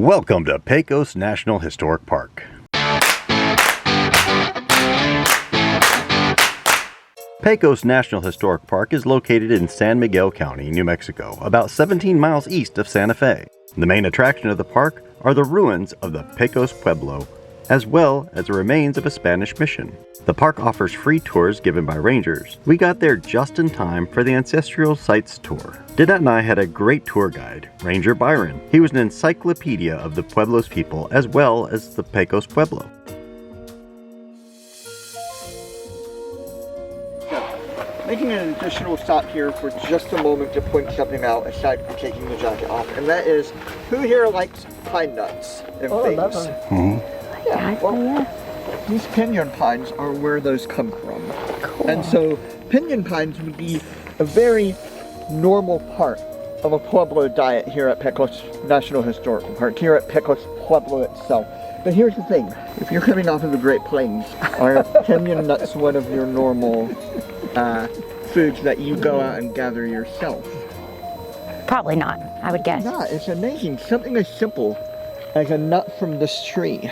Welcome to Pecos National Historic Park. Pecos National Historic Park is located in San Miguel County, New Mexico, about 17 miles east of Santa Fe. The main attraction of the park are the ruins of the Pecos Pueblo, as well as the remains of a Spanish mission. The park offers free tours given by rangers. We got there just in time for the Ancestral Sites tour. Didette and I had a great tour guide, Ranger Byron. He was an encyclopedia of the Pueblo's people as well as the Pecos Pueblo. Making an additional stop here for just a moment to point something out aside from taking the jacket off, and that is, who here likes pine nuts and things? Yeah, well, these pinyon pines are where those come from. Cool. And so pinyon pines would be a very normal part of a Pueblo diet here at Pecos National Historical Park, here at Pecos Pueblo itself. But here's the thing, if you're coming off of the Great Plains, are pinyon nuts one of your normal foods that you go out and gather yourself? Probably not, I would guess. Not. It's amazing. Something as simple as a nut from this tree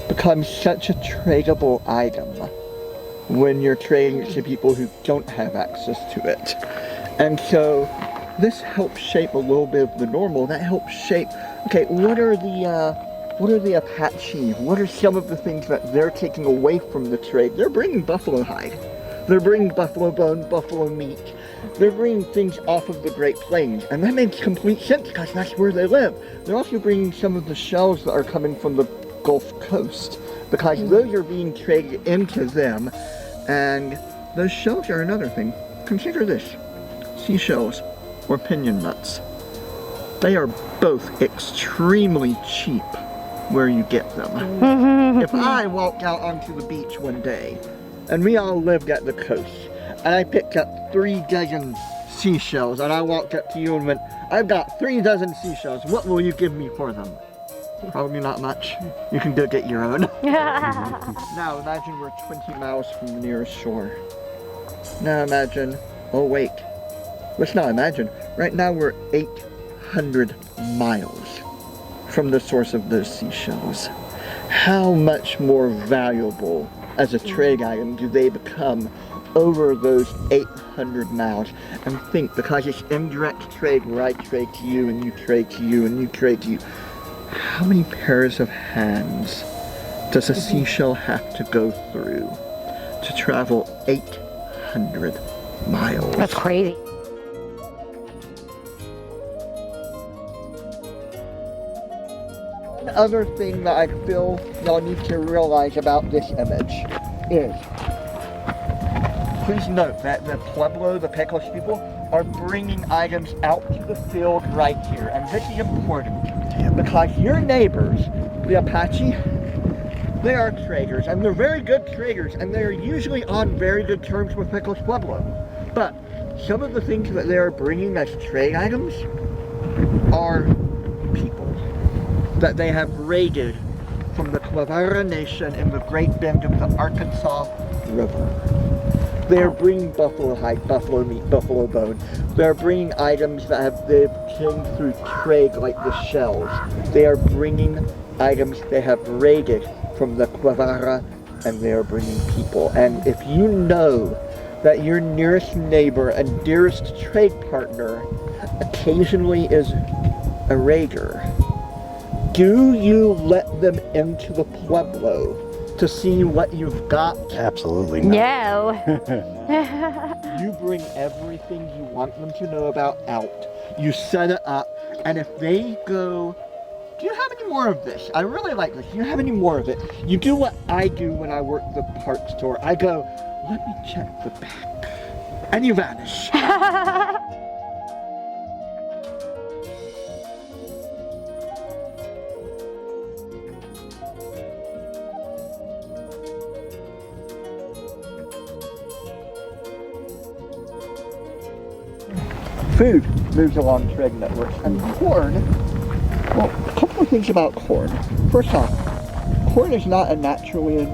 becomes such a tradable item when you're trading it to people who don't have access to it. And so this helps shape a little bit of the normal. That helps shape, okay, what are the Apache? What are some of the things that they're taking away from the trade? They're bringing buffalo hide. They're bringing buffalo bone, buffalo meat. They're bringing things off of the Great Plains, and that makes complete sense because that's where they live. They're also bringing some of the shells that are coming from the Gulf Coast because those are being traded into them, and those shells are another thing. Consider this, seashells or pinyon nuts. They are both extremely cheap where you get them. If I walked out onto the beach one day, and we all lived at the coast, and I picked up 3 dozen seashells, and I walked up to you and went, I've got 3 dozen seashells, what will you give me for them? Probably not much. You can go get your own. Now imagine we're 20 miles from the nearest shore. Now imagine, oh wait, let's not imagine. Right now we're 800 miles from the source of those seashells. How much more valuable as a trade item do they become over those 800 miles? And think, because it's indirect trade where I trade to you and you trade to you and you trade to you, how many pairs of hands does a seashell have to go through to travel 800 miles? That's crazy. One other thing that I feel y'all need to realize about this image is, please note that the Pueblo, the Pecos people, are bringing items out to the field right here. And this is important because your neighbors, the Apache, they are traders, and they're very good traders, and they're usually on very good terms with Pecos Pueblo. But some of the things that they are bringing as trade items are people that they have raided from the Quivira Nation in the Great Bend of the Arkansas River. They're bringing buffalo hide, buffalo meat, buffalo bone. They're bringing items that have been obtained through trade, like the shells. They are bringing items they have raided from the Quivira, and they are bringing people. And if you know that your nearest neighbor and dearest trade partner occasionally is a raider, do you let them into the Pueblo to see what you've got? Absolutely not. No. You bring everything you want them to know about out. You set it up, and if they go, do you have any more of this? I really like this. Do you have any more of it? You do what I do when I work the park store. I go, let me check the back. And you vanish. Food moves along trade networks, and corn, well, a couple of things about corn. First off, corn is not a naturally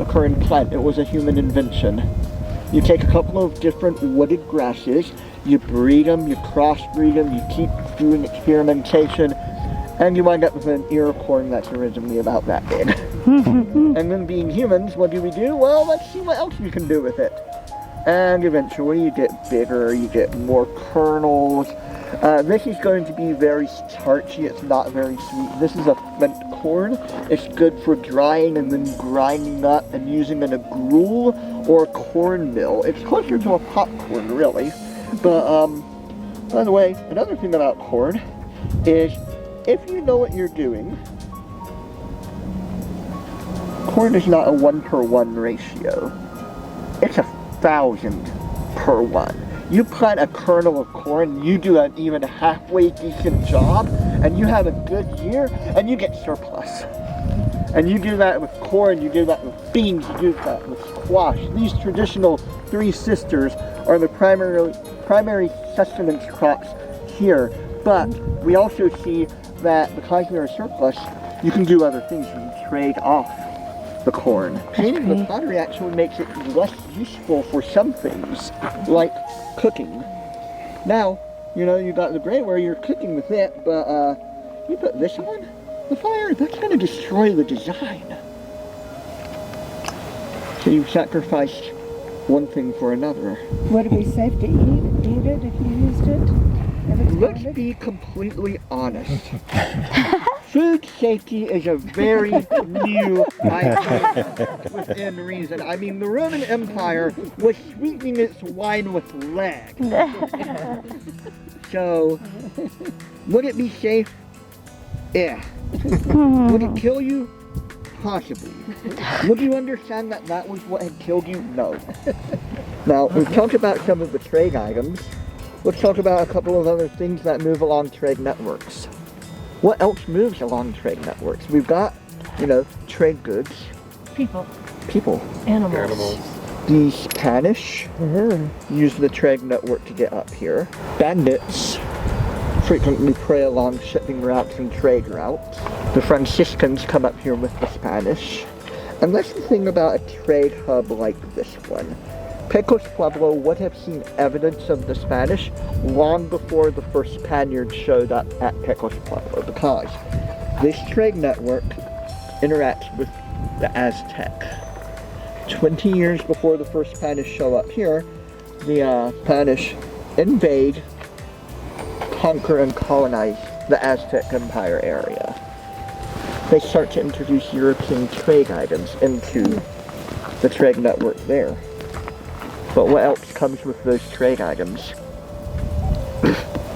occurring plant. It was a human invention. You take a couple of different wooded grasses, you breed them, you crossbreed them, you keep doing experimentation, And you wind up with an ear of corn that's originally about that big. And then being humans, what do? Well, let's see what else we can do with it. And eventually you get bigger, you get more kernels. This is going to be very starchy, it's not very sweet. This is a flint corn. It's good for drying and then grinding up and using in a gruel or a corn mill. It's closer to a popcorn, really. But, by the way, another thing about corn is if you know what you're doing, corn is not a 1-for-1 ratio. It's 1,000 per 1. You plant a kernel of corn, you do an even halfway decent job, and you have a good year, and you get surplus. And you do that with corn, you do that with beans, you do that with squash. These traditional three sisters are the primary sustenance crops here. But we also see that because they're a surplus, you can do other things. You can trade off the corn. Painting the pottery actually makes it less useful for some things, like cooking. Now, you know, you got the gray where you're cooking with it, but you put this on the fire, that's going to destroy the design. So you sacrificed one thing for another. Would it be safe to eat it if you used it? Let's be completely honest. Food safety is a very new idea within reason. I mean, the Roman Empire was sweetening its wine with lead. So, would it be safe? Yeah. Would it kill you? Possibly. Would you understand that that was what had killed you? No. Now, we've talked about some of the trade items. Let's talk about a couple of other things that move along trade networks. What else moves along trade networks? We've got, you know, trade goods. People. Animals. The Spanish use the trade network to get up here. Bandits frequently prey along shipping routes and trade routes. The Franciscans come up here with the Spanish. And that's the thing about a trade hub like this one. Pecos Pueblo would have seen evidence of the Spanish long before the first Spaniards showed up at Pecos Pueblo, because this trade network interacts with the Aztec. 20 years before the first Spanish show up here, the Spanish invade, conquer, and colonize the Aztec Empire area. They start to introduce European trade items into the trade network there. But what else comes with those trade items?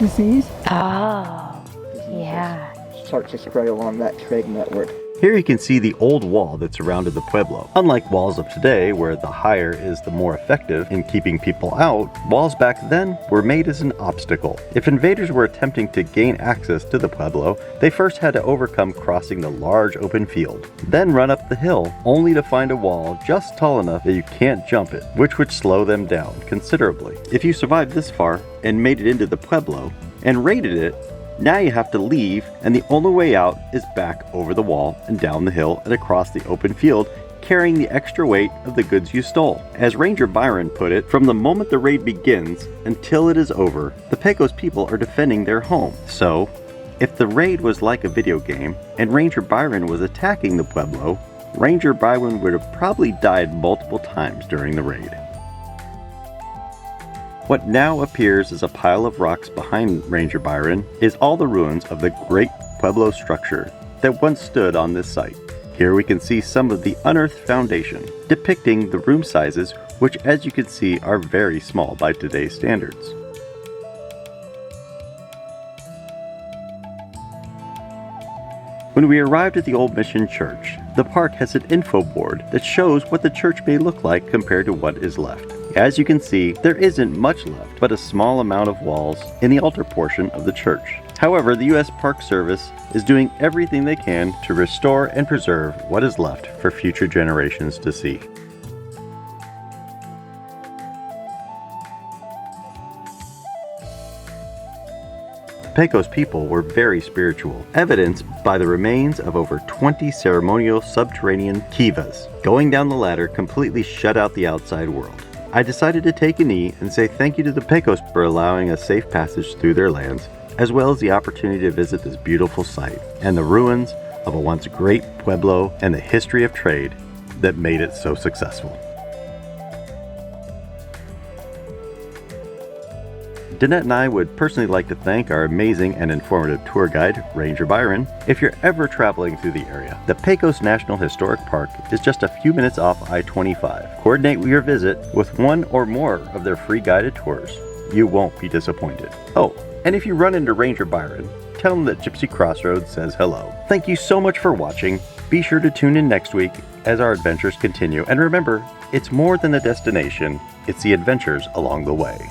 Disease? Oh, yeah. Start to spread along that trade network. Here you can see the old wall that surrounded the pueblo. Unlike walls of today, where the higher is the more effective in keeping people out, walls back then were made as an obstacle. If invaders were attempting to gain access to the pueblo, they first had to overcome crossing the large open field, then run up the hill, only to find a wall just tall enough that you can't jump it, which would slow them down considerably. If you survived this far and made it into the pueblo and raided it, now you have to leave, and the only way out is back over the wall and down the hill and across the open field, carrying the extra weight of the goods you stole. As Ranger Byron put it, from the moment the raid begins until it is over, the Pecos people are defending their home. So, if the raid was like a video game, and Ranger Byron was attacking the pueblo, Ranger Byron would have probably died multiple times during the raid. What now appears as a pile of rocks behind Ranger Byron is all the ruins of the Great Pueblo structure that once stood on this site. Here we can see some of the unearthed foundation, depicting the room sizes, which as you can see are very small by today's standards. When we arrived at the Old Mission Church, the park has an info board that shows what the church may look like compared to what is left. As you can see, there isn't much left, but a small amount of walls in the altar portion of the church. However, the U.S. Park Service is doing everything they can to restore and preserve what is left for future generations to see. Pecos people were very spiritual, evidenced by the remains of over 20 ceremonial subterranean kivas. Going down the ladder completely shut out the outside world. I decided to take a knee and say thank you to the Pecos for allowing a safe passage through their lands, as well as the opportunity to visit this beautiful site and the ruins of a once great pueblo and the history of trade that made it so successful. Danette and I would personally like to thank our amazing and informative tour guide, Ranger Byron. If you're ever traveling through the area, the Pecos National Historic Park is just a few minutes off I-25. Coordinate your visit with one or more of their free guided tours. You won't be disappointed. Oh, and if you run into Ranger Byron, tell him that Gypsy Crossroads says hello. Thank you so much for watching. Be sure to tune in next week as our adventures continue. And remember, it's more than the destination, it's the adventures along the way.